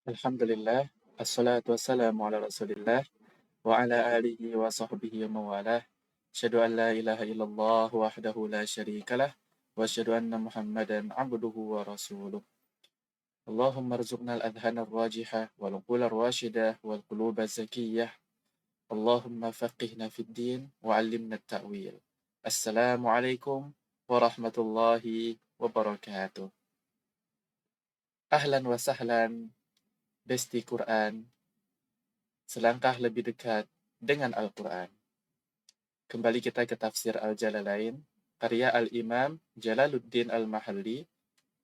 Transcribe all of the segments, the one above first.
Alhamdulillah, assalatu wassalamu ala rasulillah, wa ala alihi wa sahbihi wa mawalah. Asyhadu an la ilaha illallah wahdahu la syarikalah, wa asyhadu anna Muhammadan abduhu wa rasuluh. Allahumma rzuqna al-adhana ar-rajihah, wal qula ar-rashidah, wal quluba zakiyah. Allahumma faqihna fid din, wa 'allimna at-ta'wil. Assalamualaikum warahmatullahi wabarakatuh. Ahlan wa sahlan, Besti Quran, selangkah lebih dekat dengan Al-Quran. Kembali kita ke tafsir Al-Jalalain, karya Al-Imam Jalaluddin Al-Mahalli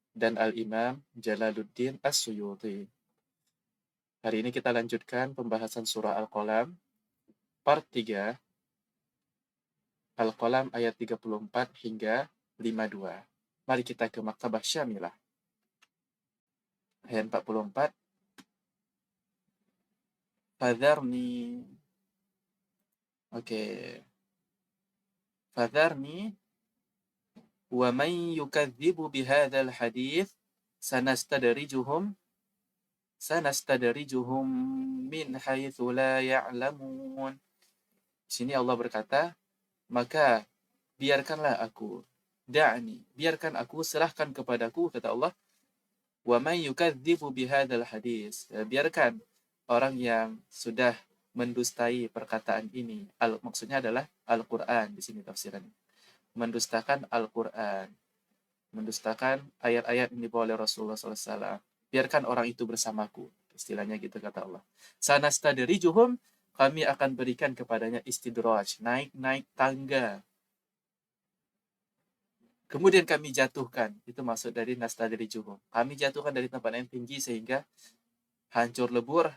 dan Al-Imam Jalaluddin As-Suyuti. Hari ini kita lanjutkan pembahasan surah Al-Qalam, part 3, Al-Qalam ayat 34 hingga 52. Mari kita ke Maktabah Syamilah. Ayat 44. Fadharni. Oke. Fadharni wa man yukadzibu bihadzal hadits sanastadrijuhum min haitsu la ya'lamun. Di sini Allah berkata, maka biarkanlah aku, biarkan aku, serahkan kepadaku, kata Allah, wa man yukadzibu bihadzal hadits, biarkan orang yang sudah mendustai perkataan ini. Maksudnya adalah Al-Qur'an di sini tafsiran. Mendustakan Al-Qur'an, mendustakan ayat-ayat yang dibawa oleh Rasulullah SAW. Biarkan orang itu bersamaku. Istilahnya gitu kata Allah. Sanastadrijuhum, kami akan berikan kepadanya istidraj, naik tangga. Kemudian kami jatuhkan. Itu maksud dari nastadrijuhum. Kami jatuhkan dari tempat yang tinggi sehingga hancur lebur,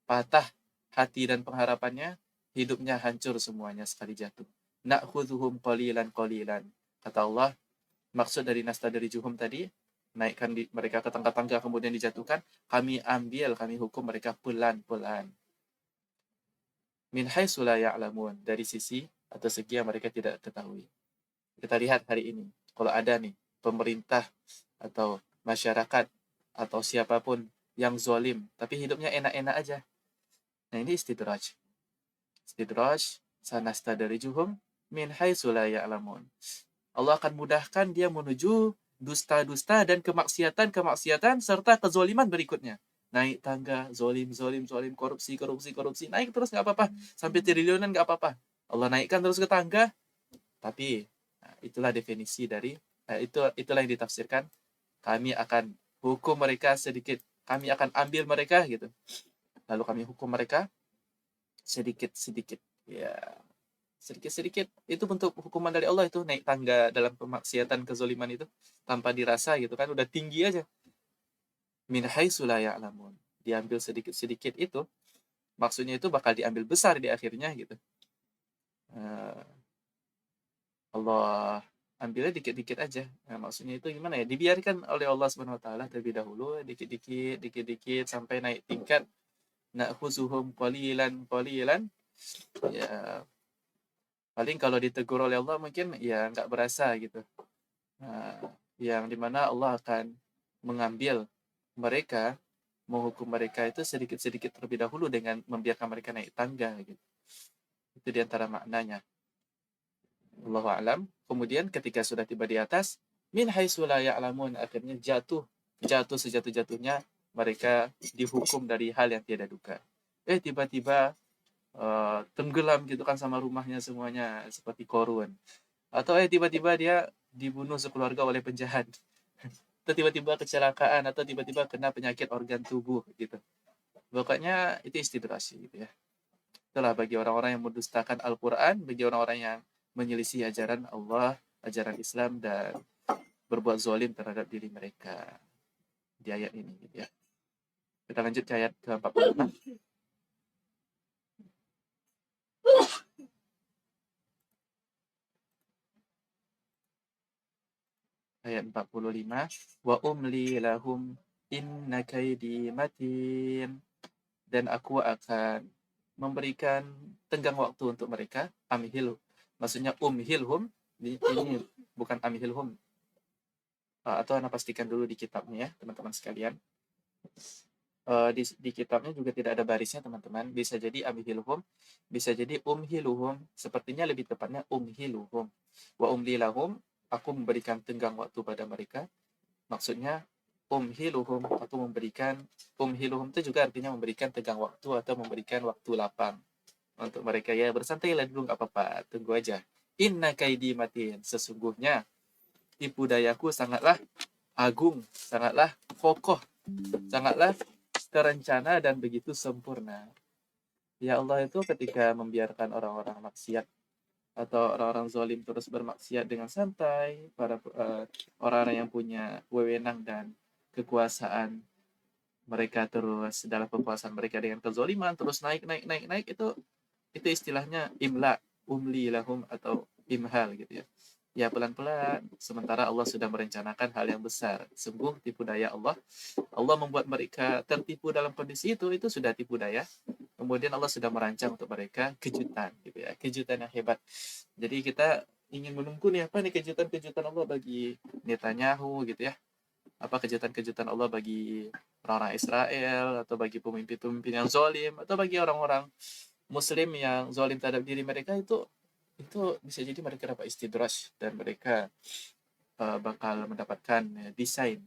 patah hati dan pengharapannya, hidupnya hancur semuanya sekali jatuh. Na'khudhuhum qalilan. Kata Allah, maksud dari nastadrijuhum tadi, naikkan mereka ke tangga-tangga kemudian dijatuhkan, kami hukum mereka pelan-pelan. Min haitsu la ya'lamun, dari sisi atau segi yang mereka tidak ketahui. Kita lihat hari ini, kalau ada nih pemerintah atau masyarakat atau siapapun yang zalim, tapi hidupnya enak-enak aja. Nah, ini istidraj. Istidraj, sanastadrijuhum min haitsu la ya'lamun. Allah akan mudahkan dia menuju dusta-dusta dan kemaksiatan serta kezoliman berikutnya. Naik tangga, zolim, korupsi, naik terus nggak apa-apa. Sampai triliunan nggak apa-apa. Allah naikkan terus ke tangga, tapi itulah definisi dari, itulah yang ditafsirkan. Kami akan hukum mereka sedikit, kami akan ambil mereka gitu. Lalu kami hukum mereka sedikit-sedikit. Ya, sedikit-sedikit. Itu bentuk hukuman dari Allah, itu naik tangga dalam kemaksiatan, kezoliman itu tanpa dirasa gitu kan, udah tinggi aja. Min haitsu la ya'lamun. Diambil sedikit-sedikit itu, maksudnya itu bakal diambil besar di akhirnya gitu. Allah ambilnya dikit-dikit aja. Nah, maksudnya itu gimana ya? Dibiarkan oleh Allah Subhanahu wa taala terlebih dahulu, dikit-dikit sampai naik tingkat. Na'khuzuhum qalilan. Ya, paling kalau ditegur oleh Allah mungkin ya nggak berasa gitu. Yang dimana Allah akan mengambil mereka, menghukum mereka itu sedikit-sedikit terlebih dahulu dengan membiarkan mereka naik tangga gitu. Itu diantara maknanya. Allahu a'lam. Kemudian ketika sudah tiba di atas, min haitsu la ya'lamun, akhirnya jatuh sejatuh-jatuhnya, mereka dihukum dari hal yang tiada duga. Tiba-tiba tenggelam gitu kan sama rumahnya semuanya seperti Qarun. Atau tiba-tiba dia dibunuh sekeluarga oleh penjahat. Atau tiba-tiba kecelakaan, atau tiba-tiba kena penyakit organ tubuh gitu. Pokoknya itu istidraj gitu ya. Itulah bagi orang-orang yang mendustakan Al-Quran, bagi orang-orang yang menyelisih ajaran Allah, ajaran Islam, dan berbuat zalim terhadap diri mereka. Di ayat ini gitu ya. Kita lanjut ke ayat ke-45. Ayat 45. Wa umli lahum inna kaidi matin. Dan aku akan memberikan tenggang waktu untuk mereka. Maksudnya umhilhum. Ini bukan amhilhum. Atau Anda pastikan dulu di kitabnya ya, teman-teman sekalian. di kitabnya juga tidak ada barisnya teman-teman, bisa jadi amhiluhum, bisa jadi umhiluhum, sepertinya lebih tepatnya umhiluhum. Wa umli lahum, aku memberikan tenggang waktu pada mereka, maksudnya umhiluhum, aku memberikan, umhiluhum itu juga artinya memberikan tenggang waktu atau memberikan waktu lapang untuk mereka, ya bersantailah dulu nggak apa-apa, tunggu aja. Inna kaidi matin, sesungguhnya tipu dayaku sangatlah agung, sangatlah kokoh, sangatlah terencana dan begitu sempurna. Ya Allah itu ketika membiarkan orang-orang maksiat atau orang-orang zalim terus bermaksiat dengan santai, para orang-orang yang punya wewenang dan kekuasaan, mereka terus dalam kekuasaan mereka dengan kezaliman terus naik itu istilahnya imla, umli lahum atau imhal gitu ya. Ya pelan-pelan, sementara Allah sudah merencanakan hal yang besar. Sungguh tipu daya Allah. Allah membuat mereka tertipu dalam kondisi itu sudah tipu daya. Kemudian Allah sudah merancang untuk mereka kejutan gitu ya, kejutan yang hebat. Jadi kita ingin menunggu nih apa nih kejutan-kejutan Allah bagi Netanyahu gitu ya. Apa kejutan-kejutan Allah bagi orang-orang Israel atau bagi pemimpin-pemimpin yang zalim atau bagi orang-orang Muslim yang zalim terhadap diri mereka, itu bisa jadi mereka dapat istidraj dan mereka bakal mendapatkan desain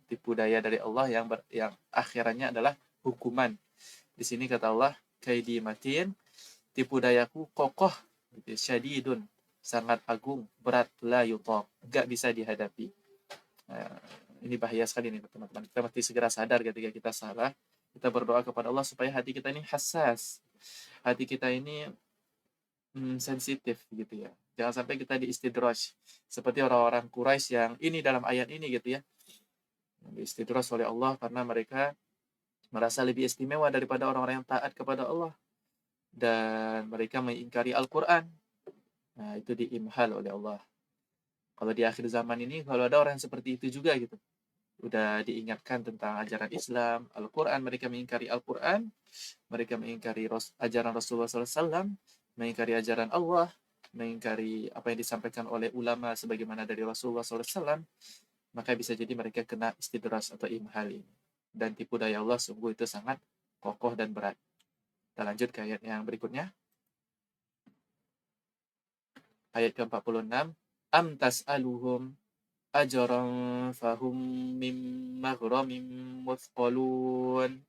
tipu daya dari Allah yang akhirannya adalah hukuman. Di sini kata Allah, kaidi matin, tipu dayaku kokoh, gitu, syadidun, sangat agung, berat, la yutaq, enggak bisa dihadapi. Nah, ini bahaya sekali nih teman-teman. Kita mesti segera sadar ketika kita salah. Kita berdoa kepada Allah supaya hati kita ini hassas. Hati kita ini sensitif gitu ya. Jangan sampai kita diistidraj seperti orang-orang Quraisy yang ini dalam ayat ini gitu ya. Diistidraj oleh Allah karena mereka merasa lebih istimewa daripada orang-orang yang taat kepada Allah dan mereka mengingkari Al-Qur'an. Nah, itu diimhal oleh Allah. Kalau di akhir zaman ini kalau ada orang yang seperti itu juga gitu. Udah diingatkan tentang ajaran Islam, Al-Qur'an, mereka mengingkari Al-Qur'an, mereka mengingkari ajaran Rasulullah SAW, mengingkari ajaran Allah, mengingkari apa yang disampaikan oleh ulama sebagaimana dari Rasulullah SAW, maka bisa jadi mereka kena istidraj atau imhal ini. Dan tipu daya Allah sungguh itu sangat kokoh dan berat. Kita lanjut ke ayat yang berikutnya. Ayat ke-46. Am tas'aluhum ajran fahum mim maghramin muthqalun.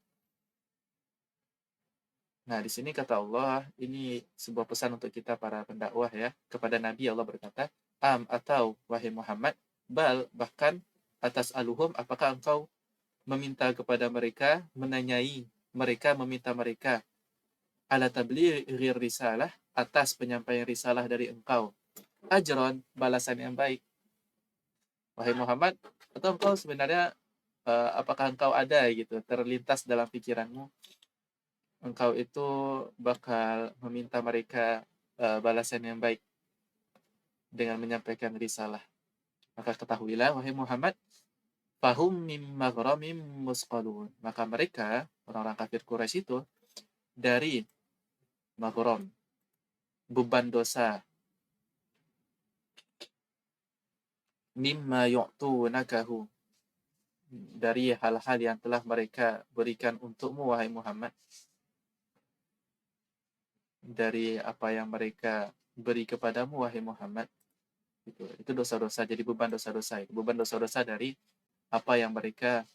Nah, di sini kata Allah, ini sebuah pesan untuk kita para pendakwah ya. Kepada Nabi Allah berkata, atau wahai Muhammad, bahkan atas aluhum, apakah engkau meminta kepada mereka, menanyai mereka, meminta mereka, ala tablighi risalah, atas penyampaian risalah dari engkau, ajron, balasan yang baik. Wahai Muhammad, atau engkau sebenarnya, apakah engkau ada gitu, terlintas dalam pikiranmu, engkau itu bakal meminta mereka balasan yang baik dengan menyampaikan risalah. Maka ketahuilah, wahai Muhammad, fahum mim maghramim musqalun. Maka mereka, orang-orang kafir Quraisy itu, dari maghram, beban dosa, mimma yu'tunakahu, dari hal-hal yang telah mereka berikan untukmu, wahai Muhammad, dari apa yang mereka beri kepadamu, wahai Muhammad, itu dosa-dosa, jadi beban dosa-dosa, beban dosa-dosa dari apa yang mereka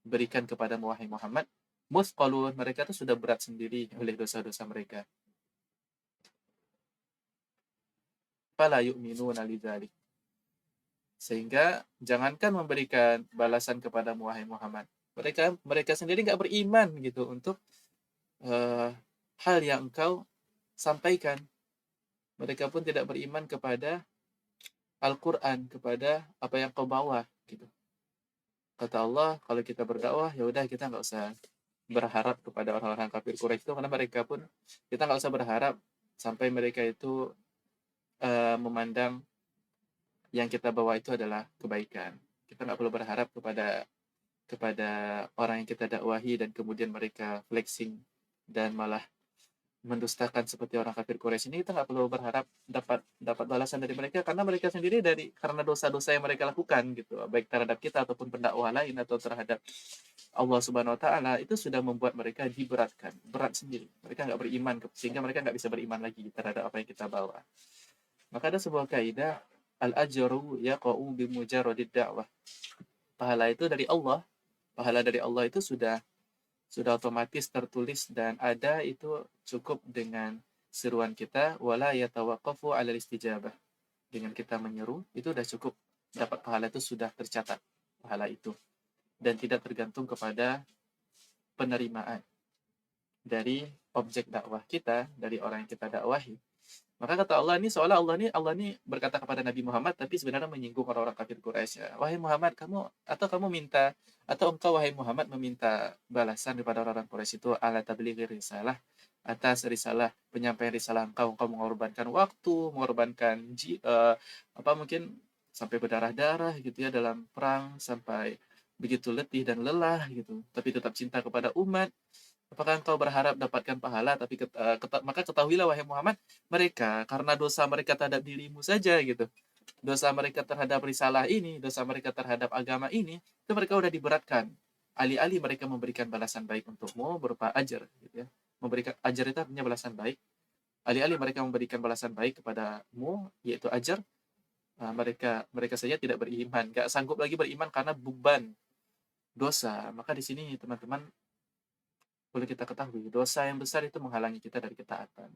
berikan kepadamu, wahai Muhammad. Musqalun, mereka itu sudah berat sendiri oleh dosa-dosa mereka. Fala yu'minuna lidzalik, sehingga jangankan memberikan balasan kepadamu, wahai Muhammad, mereka sendiri nggak beriman gitu untuk hal yang engkau sampaikan. Mereka pun tidak beriman kepada Al-Quran, kepada apa yang kau bawa gitu. Kata Allah, kalau kita berdakwah, ya udah kita nggak usah berharap kepada orang-orang kafir Quraisy itu, karena mereka pun, kita nggak usah berharap sampai mereka itu memandang yang kita bawa itu adalah kebaikan. Kita nggak perlu berharap kepada orang yang kita dakwahi dan kemudian mereka flexing dan malah mendustakan seperti orang kafir Quraisy ini. Kita nggak perlu berharap dapat balasan dari mereka, karena mereka sendiri karena dosa-dosa yang mereka lakukan gitu, baik terhadap kita ataupun pendakwah lain atau terhadap Allah Subhanahu wa taala itu sudah membuat mereka diberatkan, berat sendiri. Mereka nggak beriman sehingga mereka nggak bisa beriman lagi terhadap apa yang kita bawa. Maka ada sebuah kaidah al-ajru yaqa'u bi mujarradid da'wah. Pahala itu dari Allah. Pahala dari Allah itu sudah otomatis tertulis dan ada itu cukup dengan seruan kita wala yatawaqqafu 'ala istijabah. Dengan kita menyeru itu sudah cukup, dapat pahala itu sudah tercatat pahala itu dan tidak tergantung kepada penerimaan dari objek dakwah kita, dari orang yang kita dakwahi. Maka kata Allah ini seolah Allah ini berkata kepada Nabi Muhammad tapi sebenarnya menyinggung orang-orang kafir Quraisy. Ya. Wahai Muhammad, kamu minta atau engkau wahai Muhammad meminta balasan kepada orang-orang Quraisy itu ala tablighi risalah, atas risalah penyampaian risalah engkau mengorbankan waktu, mengorbankan apa mungkin sampai berdarah-darah gitu ya dalam perang, sampai begitu letih dan lelah gitu, tapi tetap cinta kepada umat. Apakah engkau berharap dapatkan pahala? Tapi maka ketahuilah wahai Muhammad, mereka karena dosa mereka terhadap dirimu saja gitu. Dosa mereka terhadap risalah ini, dosa mereka terhadap agama ini, itu mereka udah diberatkan. Alih-alih mereka memberikan balasan baik untukmu berupa ajar gitu ya. Memberikan ajar itu artinya balasan baik. Alih-alih mereka memberikan balasan baik kepadamu yaitu ajar, mereka saja tidak beriman, gak sanggup lagi beriman karena beban dosa. Maka di sini teman-teman boleh kita ketahui, dosa yang besar itu menghalangi kita dari ketaatan.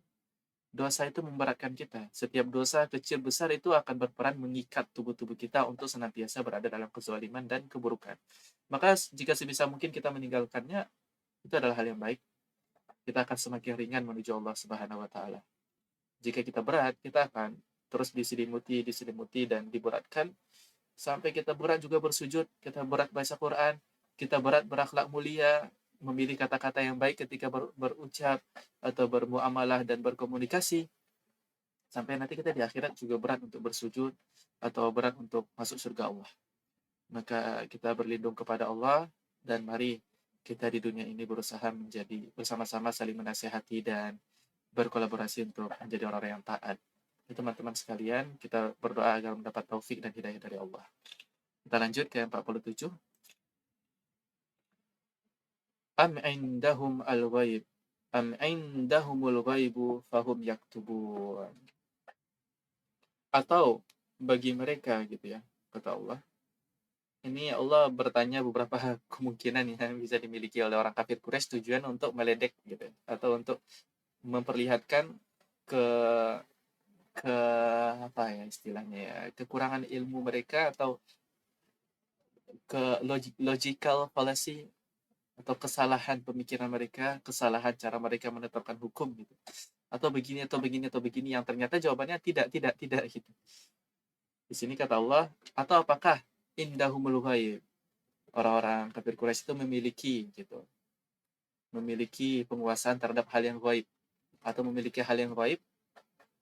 Dosa itu memberatkan kita. Setiap dosa kecil besar itu akan berperan mengikat tubuh-tubuh kita untuk senantiasa berada dalam kezaliman dan keburukan. Maka jika sebisa mungkin kita meninggalkannya, itu adalah hal yang baik. Kita akan semakin ringan menuju Allah Subhanahu wa taala. Jika kita berat, kita akan terus diselimuti dan diberatkan sampai kita berat juga bersujud, kita berat baca Quran, kita berat berakhlak mulia, memilih kata-kata yang baik ketika berucap atau bermuamalah dan berkomunikasi. Sampai nanti kita di akhirat juga berat untuk bersujud atau berat untuk masuk surga Allah. Maka kita berlindung kepada Allah dan mari kita di dunia ini berusaha menjadi bersama-sama saling menasihati dan berkolaborasi untuk menjadi orang-orang yang taat. Teman-teman sekalian, kita berdoa agar mendapat taufik dan hidayah dari Allah. Kita lanjut ke 47. Am indahum al-ghaib am indahumul ghaibu fahum yaktubun. Atau bagi mereka gitu ya, kata Allah. Ini Allah bertanya beberapa kemungkinan yang bisa dimiliki oleh orang kafir Quraisy tujuan untuk meledek gitu atau untuk memperlihatkan ke ke apa ya istilahnya ya, kekurangan ilmu mereka atau ke logical fallacy atau kesalahan pemikiran mereka, kesalahan cara mereka menetapkan hukum gitu. Atau begini yang ternyata jawabannya tidak gitu. Di sini kata Allah, atau apakah indahumul ghaib? Orang-orang kafir Quraisy itu memiliki penguasaan terhadap hal yang ghaib atau memiliki hal yang ghaib.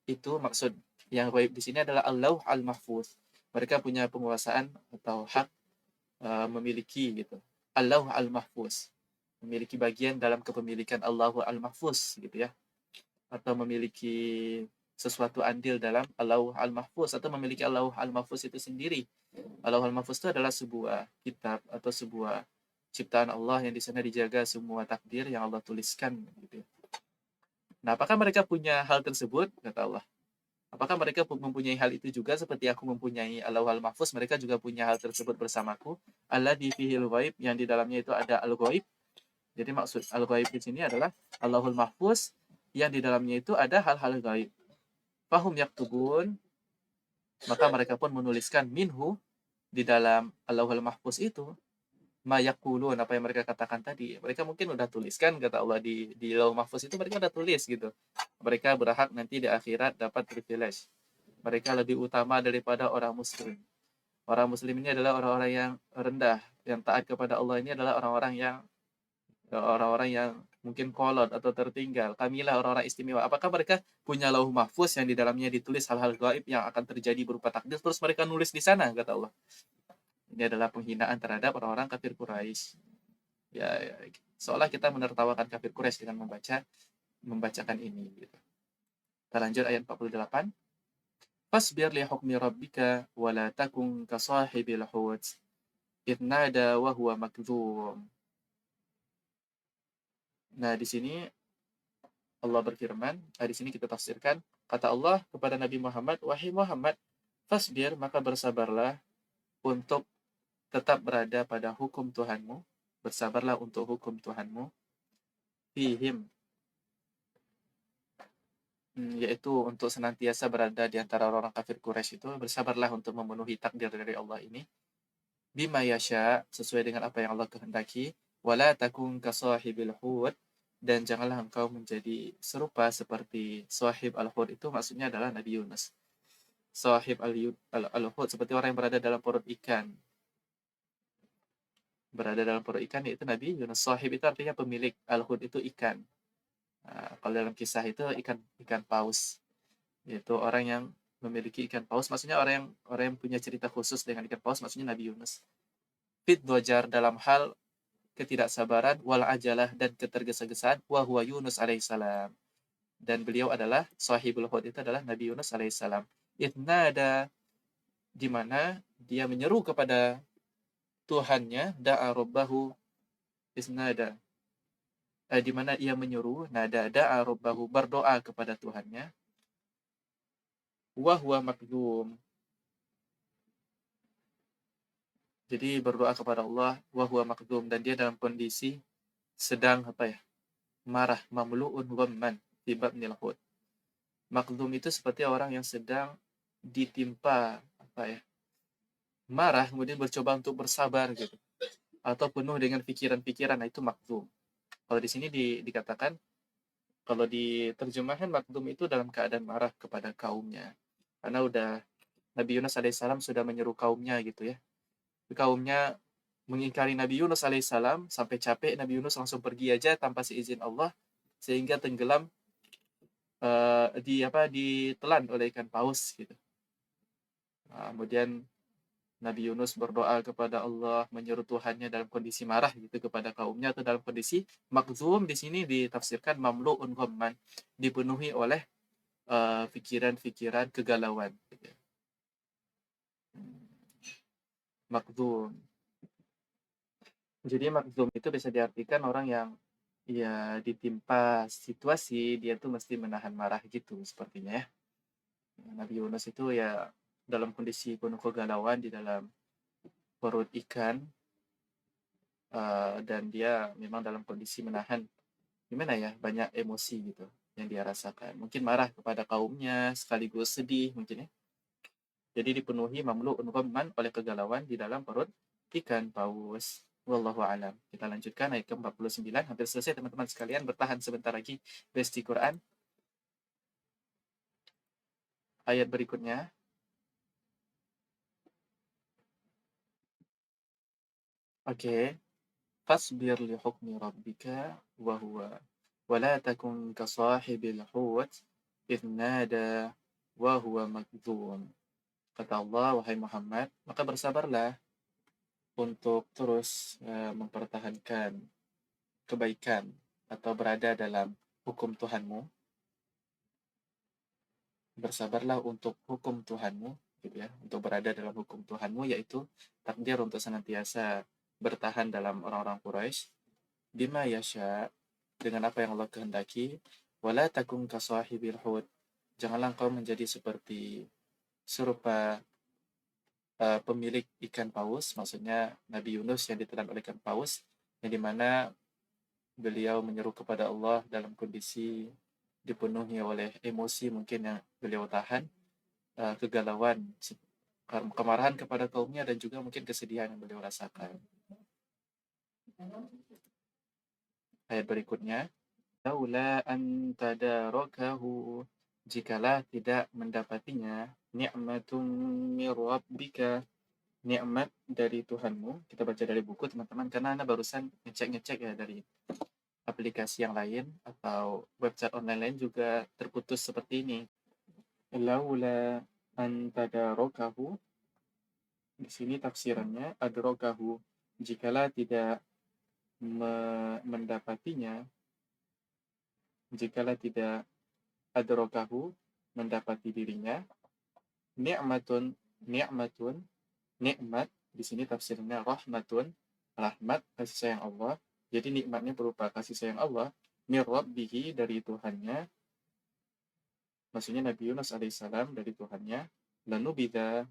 Itu maksud yang ghaib di sini adalah Allah al-Mahfuz. Mereka punya penguasaan atau hak memiliki gitu. Allah al-Mahfuz, memiliki bagian dalam kepemilikan Allah al-Mahfuz gitu ya, atau memiliki sesuatu andil dalam Allah al-Mahfuz atau memiliki Allah al-Mahfuz itu sendiri. Allah al-Mahfuz itu adalah sebuah kitab atau sebuah ciptaan Allah yang di sana dijaga semua takdir yang Allah tuliskan gitu ya. Nah, apakah mereka punya hal tersebut? Kata Allah. Apakah mereka mempunyai hal itu juga seperti aku mempunyai Allahul Mahfuz? Mereka juga punya hal tersebut bersamaku. Allah di fihil ghaib, yang di dalamnya itu ada al-ghaib. Jadi maksud al-ghaib di sini adalah Allahul Mahfuz yang di dalamnya itu ada hal-hal gaib. Fahum yaktubun, maka mereka pun menuliskan minhu di dalam Allahul Mahfuz itu ma yaqulun, apa yang mereka katakan tadi. Mereka mungkin udah tuliskan kata Allah di Lauh Mahfuz itu mereka udah tulis gitu. Mereka berhak nanti di akhirat dapat privilege. Mereka lebih utama daripada orang muslim. Orang muslim ini adalah orang-orang yang rendah, yang taat kepada Allah ini adalah orang-orang yang mungkin kolot atau tertinggal. Kamilah orang-orang istimewa. Apakah mereka punya lauh mahfuz yang di dalamnya ditulis hal-hal gaib yang akan terjadi berupa takdir, terus mereka nulis di sana, kata Allah. Ini adalah penghinaan terhadap orang-orang kafir Quraisy. Ya, seolah kita menertawakan kafir Quraisy dengan membacakan ini. Gitu. Kita lanjut ayat 48. Fasbir li hukmi rabbika wa la takun ka sahibil hut idh nada wa huwa makdzum. Nah, di sini Allah berfirman, di sini kita tafsirkan, kata Allah kepada Nabi Muhammad, wahai Muhammad, fasbir, maka bersabarlah untuk tetap berada pada hukum Tuhanmu, bersabarlah untuk hukum Tuhanmu, fihim, yaitu untuk senantiasa berada di antara orang kafir Quraisy itu, bersabarlah untuk memenuhi takdir dari Allah ini, bima yasha, sesuai dengan apa yang Allah kehendaki, wala takun kasahibil hud, dan janganlah engkau menjadi serupa seperti sahib al-hud, itu maksudnya adalah Nabi Yunus. Sahib al-hud seperti orang yang berada dalam perut ikan. Berada dalam perut ikan yaitu Nabi Yunus. Sahib itu artinya pemilik, al-hud itu ikan. Nah, kalau dalam kisah itu ikan paus, yaitu orang yang memiliki ikan paus, maksudnya orang yang punya cerita khusus dengan ikan paus, maksudnya Nabi Yunus. Fit dojar, dalam hal ketidaksabaran, wal ajalah, dan ketergesa-gesaan, wa huwa Yunus alaihissalam. Dan beliau adalah sahibul hud, itu adalah Nabi Yunus alaihissalam. Idnada, di mana dia menyeru kepada Tuhannya, da'a rabbahu, isnada, di mana ia menyeru, nada da'a rabbahu, berdoa kepada Tuhannya, wa huwa makdum, jadi berdoa kepada Allah, wa huwa makdum, dan dia dalam kondisi sedang marah, mamlu'un ghamman fi batnil hud. Makdum itu seperti orang yang sedang ditimpa marah, kemudian bercoba untuk bersabar gitu, atau penuh dengan pikiran-pikiran. Nah, itu makdum. Kalau di sini dikatakan, kalau di terjemahan makdum itu dalam keadaan marah kepada kaumnya, karena udah Nabi Yunus alaihissalam sudah menyeru kaumnya gitu ya. Kaumnya mengingkari Nabi Yunus alaihissalam sampai capek, Nabi Yunus langsung pergi aja tanpa seizin Allah, sehingga tenggelam, ditelan oleh ikan paus gitu. Nah, kemudian Nabi Yunus berdoa kepada Allah, menyeru Tuhannya dalam kondisi marah gitu kepada kaumnya, atau dalam kondisi makzum. Di sini ditafsirkan mamlu'un ghamman, dipenuhi oleh pikiran-pikiran kegalauan gitu. Makzum. Jadi makzum itu bisa diartikan orang yang ya ditimpa situasi, dia tuh mesti menahan marah gitu sepertinya ya. Nabi Yunus itu ya dalam kondisi penuh kegalauan di dalam perut ikan, dan dia memang dalam kondisi menahan banyak emosi gitu yang dia rasakan. Mungkin marah kepada kaumnya sekaligus sedih mungkin ya. Jadi dipenuhi mamlu'un ghamman, oleh kegalauan di dalam perut ikan paus. Wallahu alam. Kita lanjutkan ayat ke-49. Hampir selesai teman-teman sekalian. Bertahan sebentar lagi. Besti Quran. Ayat berikutnya. Oke. Fasbir li hukmi rabbika wa huwa wa la takun ka sahibil hut idh nada wa huwa makdhum. Kata Allah, wahai Muhammad, maka bersabarlah untuk terus mempertahankan kebaikan atau berada dalam hukum Tuhanmu. Bersabarlah untuk hukum Tuhanmu, gitu ya, untuk berada dalam hukum Tuhanmu, yaitu takdir untuk senantiasa bertahan dalam orang-orang Quraisy, bima yasha, dengan apa yang Allah kehendaki, wala takun kasahibil hud, janganlah engkau menjadi seperti serupa pemilik ikan paus, maksudnya Nabi Yunus yang ditelan oleh ikan paus, yang dimana beliau menyeru kepada Allah dalam kondisi dipenuhi oleh emosi mungkin yang beliau tahan, kegalauan, kemarahan kepada kaumnya, dan juga mungkin kesedihan yang beliau rasakan. Ayat berikutnya, laula an tadarakahu, jikalah tidak mendapatinya, ni'matun mir rabbika, nikmat dari Tuhanmu. Kita baca dari buku teman-teman, karena Anda barusan ngecek ya dari aplikasi yang lain atau website online lain juga terputus seperti ini. Laula an tadarakahu, di sini tafsirannya adrakahu, jikalau tidak mendapatinya, jikalau tidak adrakahu, mendapati dirinya, ni'matun, nikmat, di sini tafsirnya rahmatun, rahmat, kasih sayang Allah. Jadi nikmatnya berupa kasih sayang Allah, min rabbihi dari Tuhannya, maksudnya Nabi Yunus alaihissalam dari Tuhannya, lanubida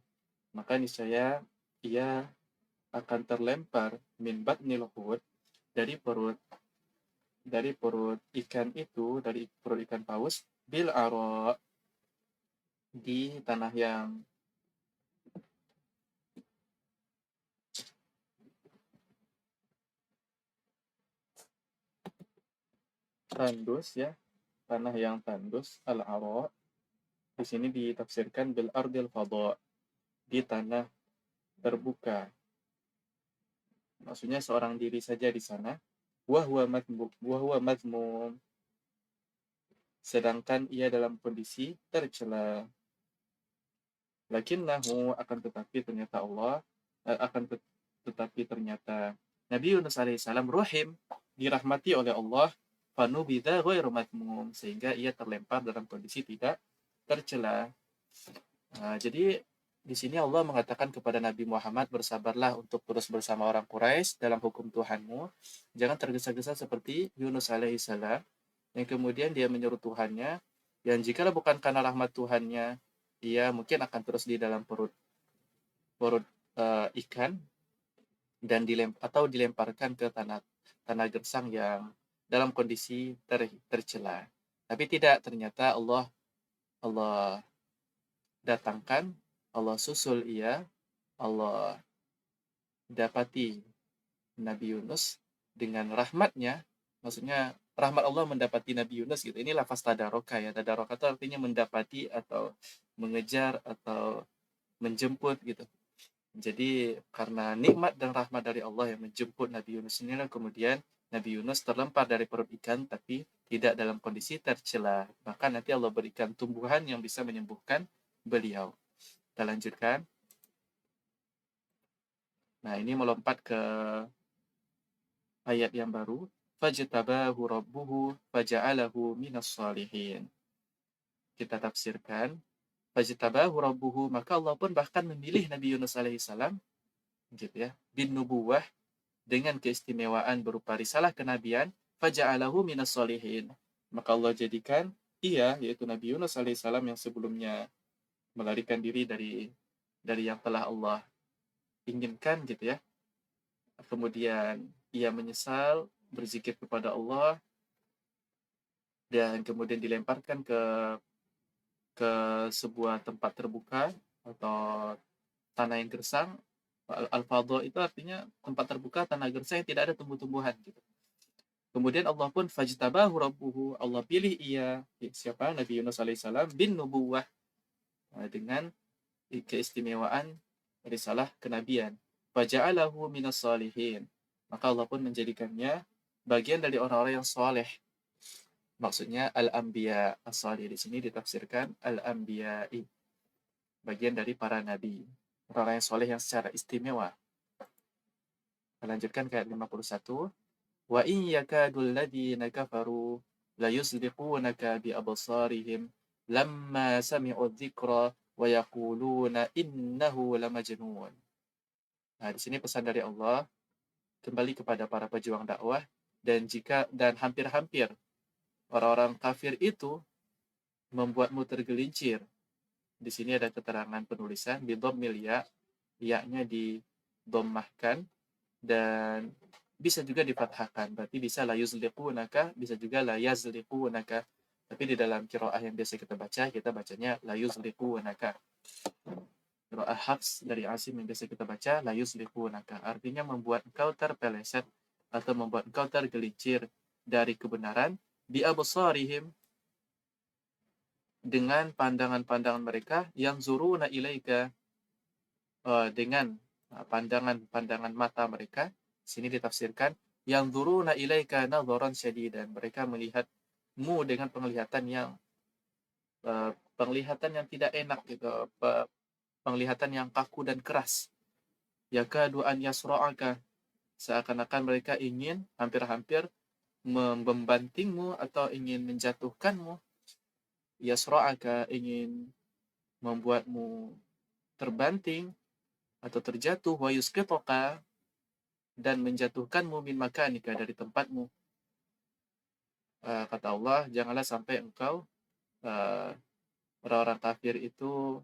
maka niscaya ia akan terlempar min batnil hut dari perut ikan itu, dari perut ikan paus, bil aro di tandus ya, tanah yang tandus, al aro di sini ditafsirkan bil ardil fadha, di tanah terbuka. Maksudnya seorang diri saja di sana. Wahwa madmum, sedangkan ia dalam kondisi tercela. Lakinnahu akan tetapi ternyata Allah tetapi ternyata Nabi Yunus alaihissalam rohim, dirahmati oleh Allah, fanubidha ghairu madmum, sehingga ia terlempar dalam kondisi tidak tercela. Nah, jadi di sini Allah mengatakan kepada Nabi Muhammad, bersabarlah untuk terus bersama orang Quraisy dalam hukum Tuhanmu. Jangan tergesa-gesa seperti Yunus alaihissalam, yang kemudian dia menyuruh Tuhannya, yang jikalau bukan karena rahmat Tuhannya, ia mungkin akan terus di dalam perut ikan dan dilemparkan ke tanah gersang yang dalam kondisi tercela. Tapi tidak, ternyata Allah datangkan, Allah susul ia, Allah dapati Nabi Yunus dengan rahmatnya, maksudnya rahmat Allah mendapati Nabi Yunus gitu. Ini lafaz tadaroka ya. Tadaroka itu artinya mendapati atau mengejar atau menjemput gitu. Jadi karena nikmat dan rahmat dari Allah yang menjemput Nabi Yunus inilah kemudian Nabi Yunus terlempar dari perut ikan tapi tidak dalam kondisi tercela. Bahkan nanti Allah berikan tumbuhan yang bisa menyembuhkan beliau. Kita lanjutkan. Nah, ini melompat ke ayat yang baru. Fajtabahu rabbuhu faja'alahu minas salihin. Kita tafsirkan. Fajtabahu rabbuhu, maka Allah pun bahkan memilih Nabi Yunus alaihissalam gitu ya, bin nubuwah, dengan keistimewaan berupa risalah kenabian, faja'alahu minas salihin. Maka Allah jadikan ia, yaitu Nabi Yunus alaihissalam yang sebelumnya melarikan diri dari yang telah Allah inginkan gitu ya. Kemudian ia menyesal, berzikir kepada Allah, dan kemudian dilemparkan ke sebuah tempat terbuka atau tanah yang gersang. Al-fadha itu artinya tempat terbuka, tanah gersang yang tidak ada tumbuh-tumbuhan gitu. Kemudian Allah pun fajtabahu rabbuhu, Allah pilih ia, siapa? Nabi Yunus alaihissalam, bin nubuwah, dengan keistimewaan risalah kenabian. Faja'alahu minas salihin, maka Allah pun menjadikannya bagian dari orang-orang yang soleh. Maksudnya al-anbiya, as-salih di sini ditafsirkan al-anbiya'i, bagian dari para nabi, orang-orang yang soleh yang secara istimewa. Kita lanjutkan ke ayat 51. Wa in yakadul ladina kafaru la yusbiqunaka bi absarihim lamma sami'u dzikra wa yaquluna innahu lamajnun. Nah, di sini pesan dari Allah kembali kepada para pejuang dakwah, dan hampir-hampir orang-orang kafir itu membuatmu tergelincir. Di sini ada keterangan penulisan bidhammil ya-nya didommahkan dan bisa juga difathahkan. Berarti bisa la yuzliqunaka, bisa juga la yazliqunaka. Tapi di dalam qiraah yang biasa kita bacanya la yuzliqunaka. Qiraah Hafs dari Asim yang biasa kita baca la yuzliqunaka, artinya membuat engkau terpeleset atau membuat engkau tergelincir dari kebenaran, bi absarihim, dengan pandangan-pandangan mereka, yang zuruna ilaika, dengan pandangan-pandangan mata mereka. Sini ditafsirkan yang zuruna ilaika nadharan syadidan, mereka melihatmu dengan penglihatan yang tidak enak gitu, penglihatan yang kaku dan keras. Yakadu an yasra'aka, seakan-akan mereka ingin hampir-hampir membantingmu atau ingin menjatuhkanmu. Yasra'aka, ingin membuatmu terbanting atau terjatuh. Wa yusqitaka, dan menjatuhkanmu min makanika, dari tempatmu. kata Allah, janganlah sampai engkau eh, orang-orang kafir itu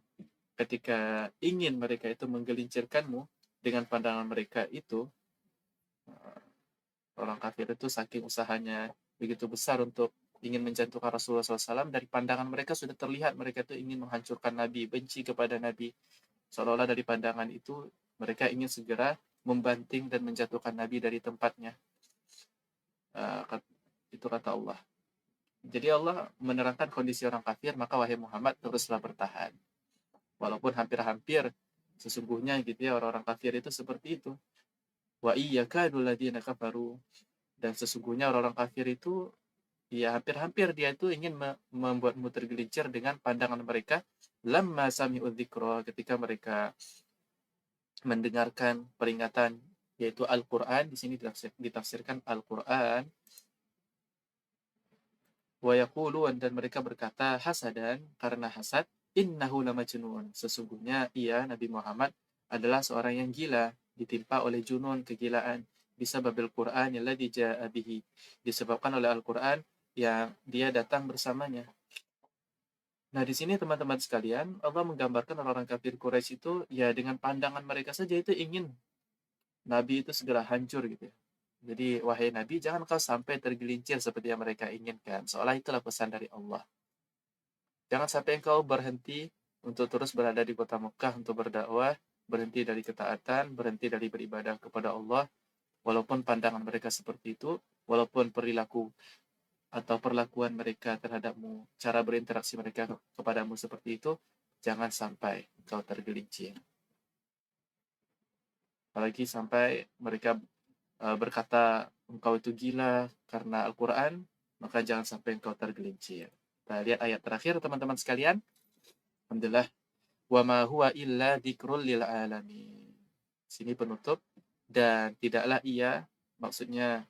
ketika ingin mereka itu menggelincirkanmu dengan pandangan mereka itu, orang kafir itu saking usahanya begitu besar untuk ingin menjatuhkan Rasulullah SAW, dari pandangan mereka sudah terlihat mereka itu ingin menghancurkan Nabi, benci kepada Nabi. Seolah-olah dari pandangan itu mereka ingin segera membanting dan menjatuhkan Nabi dari tempatnya. Itu kata Allah. Jadi Allah menerangkan kondisi orang kafir, maka wahai Muhammad teruslah bertahan. Walaupun hampir-hampir sesungguhnya gitu ya, orang-orang kafir itu seperti itu. Wa iyyakadul ladzina kafaru, dan sesungguhnya orang-orang kafir itu ya hampir-hampir dia itu ingin membuatmu tergelincir dengan pandangan mereka lamma sami'udz dzikra, ketika mereka mendengarkan peringatan yaitu Al-Qur'an. Di sini ditafsirkan Al-Qur'an. Wa yaqulun, dan mereka berkata hasadan, karena hasad, innahu lamajnun, sesungguhnya ia Nabi Muhammad adalah seorang yang gila, ditimpa oleh junun, kegilaan, bisa babil Qur'an alladzi jaa bihi, disebabkan oleh Al-Qur'an yang dia datang bersamanya. Nah, di sini teman-teman sekalian, Allah menggambarkan orang-orang kafir Quraisy itu ya dengan pandangan mereka saja itu ingin Nabi itu segera hancur gitu ya. Jadi, wahai Nabi, jangan kau sampai tergelincir seperti yang mereka inginkan. Seolah itulah pesan dari Allah. Jangan sampai engkau berhenti untuk terus berada di kota Mekah untuk berdakwah, berhenti dari ketaatan, berhenti dari beribadah kepada Allah, walaupun pandangan mereka seperti itu, walaupun perilaku atau perlakuan mereka terhadapmu, cara berinteraksi mereka kepadamu seperti itu, jangan sampai engkau tergelincir. Apalagi sampai mereka berkata engkau itu gila karena Al-Quran, maka jangan sampai engkau tergelincir. Kita lihat ayat terakhir teman-teman sekalian. Alhamdulillah. Wa ma huwa illa dzikrul lil alamin. Sini penutup, dan tidaklah ia, maksudnya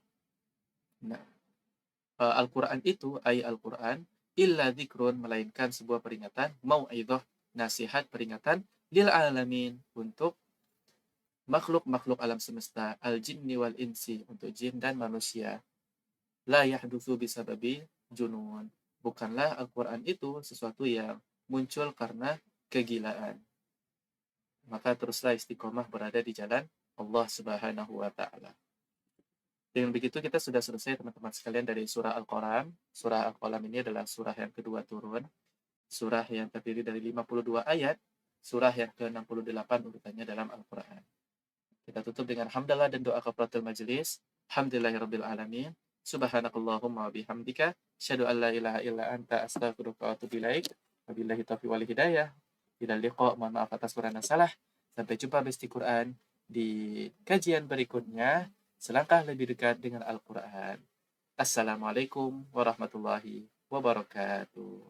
Al-Quran itu, ayat Al-Quran, illa dzikrun, melainkan sebuah peringatan, mau'idhah, nasihat, peringatan, lil alamin, untuk makhluk-makhluk alam semesta, al-jinni wal insi, untuk jin dan manusia. La yahdutsu bisababi junun. Bukanlah Al-Quran itu sesuatu yang muncul karena kegilaan. Maka teruslah istiqomah berada di jalan Allah Subhanahu wa taala. Dengan begitu kita sudah selesai teman-teman sekalian dari surah Al-Qalam. Surah Al-Qalam ini adalah surah yang kedua turun. Surah yang terdiri dari 52 ayat. Surah yang ke-68 urutannya dalam Al-Quran. Kita tutup dengan hamdalah dan doa kafaratul majelis. Alhamdulillahirabbil alamin. Subhanakallahumma wa bihamdika asyhadu an la ilaha illa anta astaghfiruka wa atubu ilaik. Wabillahi taufiq wal hidayah. Ila liqa, mohon maaf atas kurang salah. Sampai jumpa Besti Quran di kajian berikutnya. Selangkah lebih dekat dengan Al-Quran. Assalamualaikum warahmatullahi wabarakatuh.